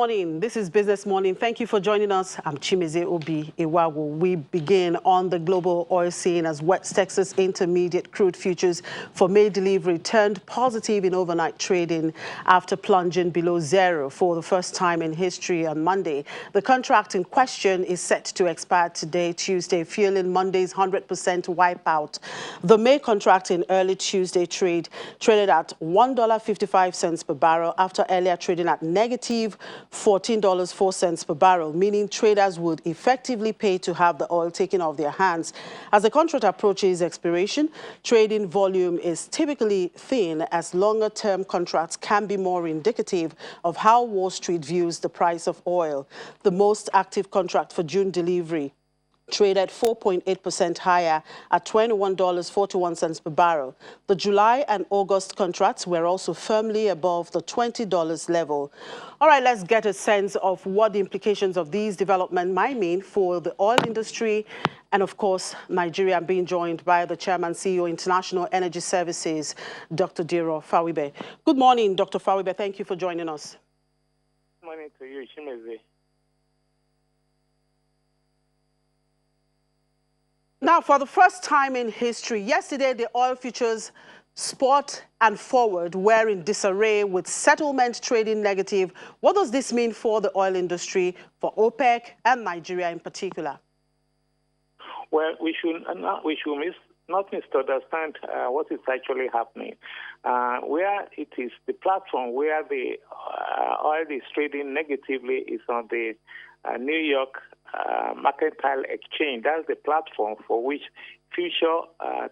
morning. This is Business Morning. Thank you for joining us. I'm Chimeze Obi Iwawo. We begin on the global oil scene as West Texas Intermediate crude futures for May delivery turned positive in overnight trading after plunging below zero for the first time in history on Monday. The contract in question is set to expire today, Tuesday, fueling Monday's 100% wipeout. The May contract in early Tuesday trade traded at $1.55 per barrel after earlier trading at negative $14.04 per barrel, meaning traders would effectively pay to have the oil taken off their hands. As the contract approaches expiration, trading volume is typically thin, as longer-term contracts can be more indicative of how Wall Street views the price of oil. The most active contract for June delivery traded 4.8% higher at $21.41 per barrel. The July and August contracts were also firmly above the $20 level. All right, let's get a sense of what the implications of these developments might mean for the oil industry and, of course, Nigeria. I'm being joined by the Chairman, CEO, International Energy Services, Dr. Diro Fawibe. Good morning, Dr. Fawibe. Thank you for joining us. Good morning to you, Chimeze. Now, for the first time in history, yesterday the oil futures spot and forward were in disarray with settlement trading negative. What does this mean for the oil industry, for OPEC and Nigeria in particular? Well, we should not misunderstand what is actually happening. Where it is the platform where the oil is trading negatively is on the New York Mercantile Exchange. That's the platform for which future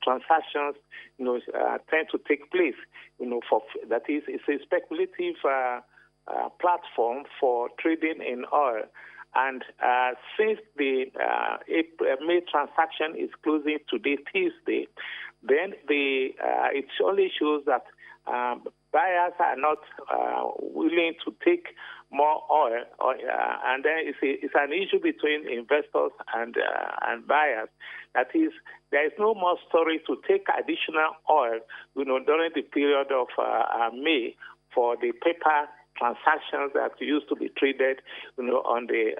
transactions, tend to take place. That is, it's a speculative platform for trading in oil. And since the May transaction is closing today, Tuesday, then it only shows that buyers are not willing to take more oil, and then it's an issue between investors and buyers. That is, there is no more storage to take additional oil, during the period of May for the paper transactions that used to be traded, on the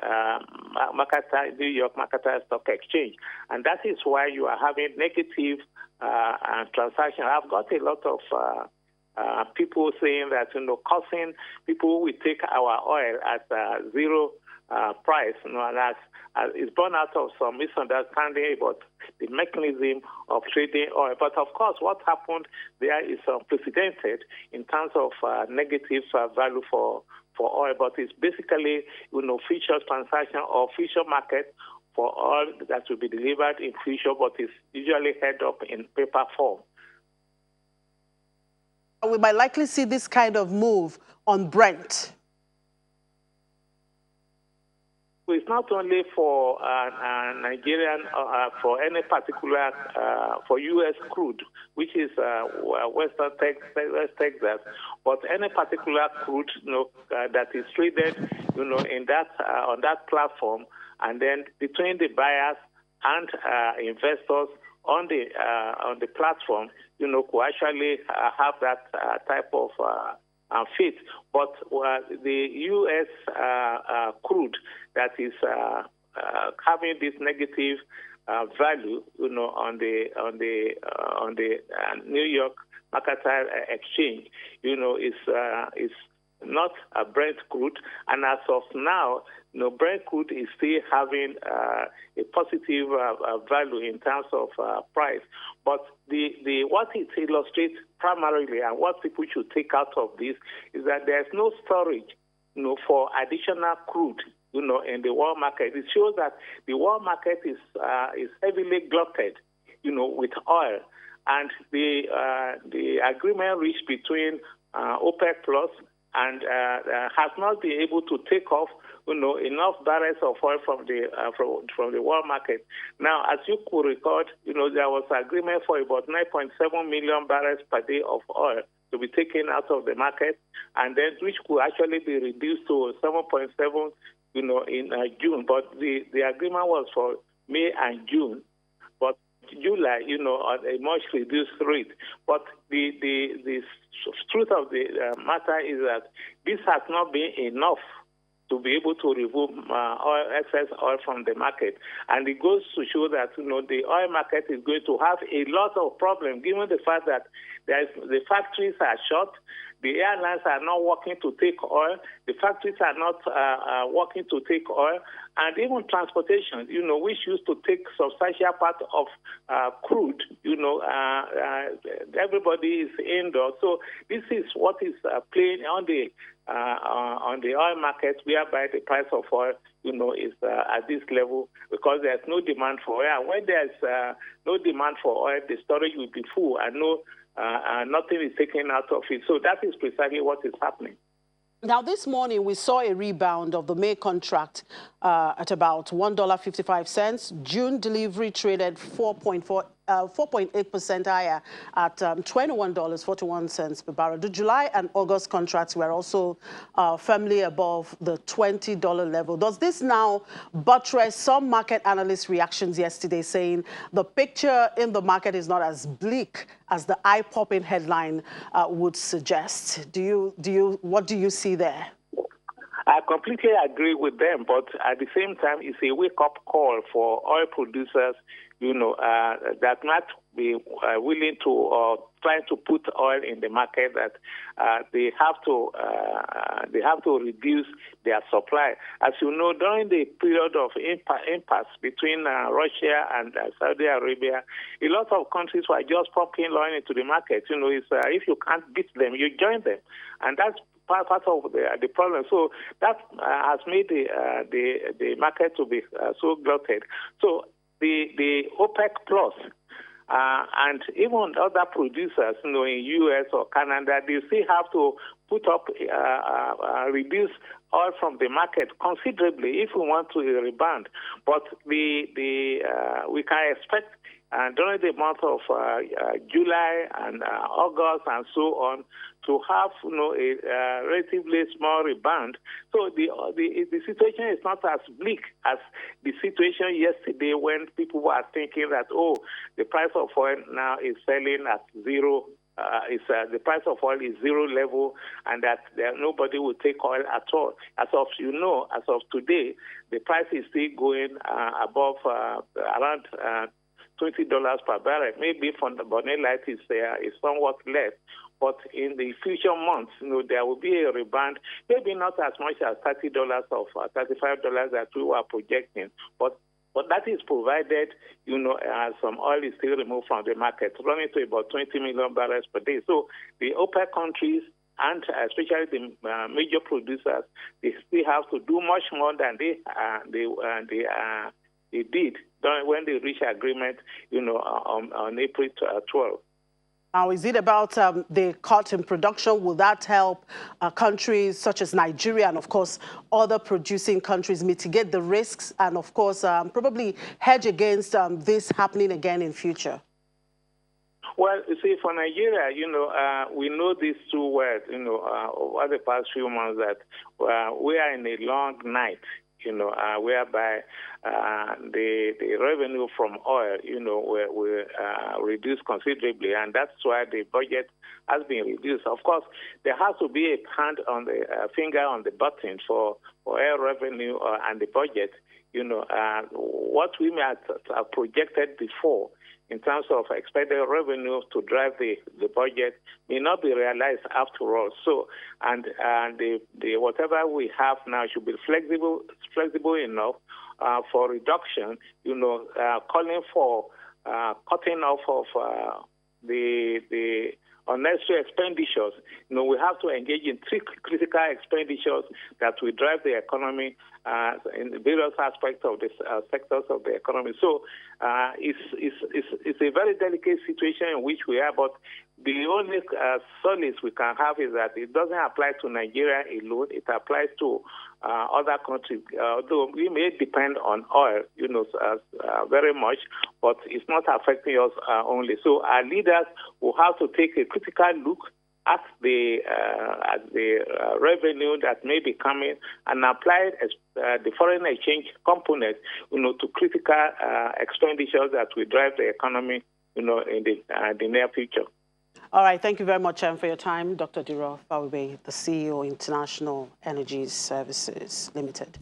New York Mercantile Stock Exchange, and that is why you are having negative transactions. I've got a lot of people saying that, causing people will take our oil at zero price, and that's it's born out of some misunderstanding about the mechanism of trading oil. But of course, what happened there is unprecedented in terms of negative value for oil. But it's basically, future transaction or future market for oil that will be delivered in future, but it's usually held up in paper form. We might likely see this kind of move on Brent. It's not only for Nigerian, for any particular, for U.S. crude, which is West Texas, but any particular crude, that is traded, in that on that platform, and then between the buyers and investors on the platform, could actually have that type of fit. But the U.S. crude that is having this negative value, on the New York Mercantile Exchange, is not a Brent crude, and as of now, Brent crude is still having a positive value in terms of price. But what it illustrates primarily, and what people should take out of this, is that there's no storage, for additional crude, in the world market. It shows that the world market is heavily glutted, with oil, and the agreement reached between OPEC Plus and has not been able to take off, enough barrels of oil from the world market. Now, as you could record, there was agreement for about 9.7 million barrels per day of oil to be taken out of the market, and then which could actually be reduced to 7.7, in June. But the agreement was for May and June, but July, at a much reduced rate. But the truth of the matter is that this has not been enough to be able to remove excess oil from the market. And it goes to show that, the oil market is going to have a lot of problems, given the fact that the factories are short, the airlines are not working to take oil, the factories are not working to take oil, and even transportation, which used to take substantial part of crude, everybody is indoors. So this is what is playing on the oil market, whereby the price of oil, is at this level because there's no demand for oil. When there's no demand for oil, the storage will be full and nothing is taken out of it. So that is precisely what is happening. Now, this morning, we saw a rebound of the May contract at about $1.55. June delivery traded 4.8% higher at $21.41 per barrel. The July and August contracts were also firmly above the $20 level. Does this now buttress some market analyst reactions yesterday saying the picture in the market is not as bleak as the eye-popping headline would suggest? What do you see there? I completely agree with them, but at the same time, it's a wake-up call for oil producers, that might be willing to try to put oil in the market, that they have to reduce their supply. As you know, during the period of impasse between Russia and Saudi Arabia, a lot of countries were just pumping oil into the market. If you can't beat them, you join them, and that's part of the problem. So that has made the market to be so glutted. So the OPEC Plus and even other producers, in U.S. or Canada, they still have to put up, reduce oil from the market considerably if we want to rebound. But we can expect during the month of July and August and so on to have a relatively small rebound. So the situation is not as bleak as the situation yesterday when people were thinking that, the price of oil now is selling at zero. The price of oil is zero level, and that nobody will take oil at all. As of today, the price is still going above around $20 per barrel. Maybe from the Bonnet Light is somewhat less, but in the future months, there will be a rebound. Maybe not as much as $30 or $35 that we were projecting, but that is provided, some oil is still removed from the market, running to about 20 million barrels per day. So the OPEC countries, and especially the major producers, they still have to do much more than they did when they reached agreement, on April 12th. Now, is it about the cut in production? Will that help countries such as Nigeria and, of course, other producing countries mitigate the risks and, of course, probably hedge against this happening again in future? Well, you see, for Nigeria, we know these two words, over the past few months that we are in a long night, whereby the revenue from oil, will reduce considerably, and that's why the budget has been reduced. Of course, there has to be a hand on the finger on the button for oil revenue and the budget. What we might have projected before in terms of expected revenue to drive the budget may not be realized after all. So, and the whatever we have now should be flexible enough for reduction. Calling for cutting off of the unnecessary expenditures. We have to engage in three critical expenditures that will drive the economy in the various aspects of the sectors of the economy. So it's a very delicate situation in which we are, but the only solace we can have is that it doesn't apply to Nigeria alone. It applies to other countries, although we may depend on oil, very much, but it's not affecting us only. So our leaders will have to take a critical look at the revenue that may be coming and apply the foreign exchange component, to critical expenditures that will drive the economy, in the near future. All right, thank you very much for your time, Dr. Diro Fawube, the CEO, International Energy Services Limited.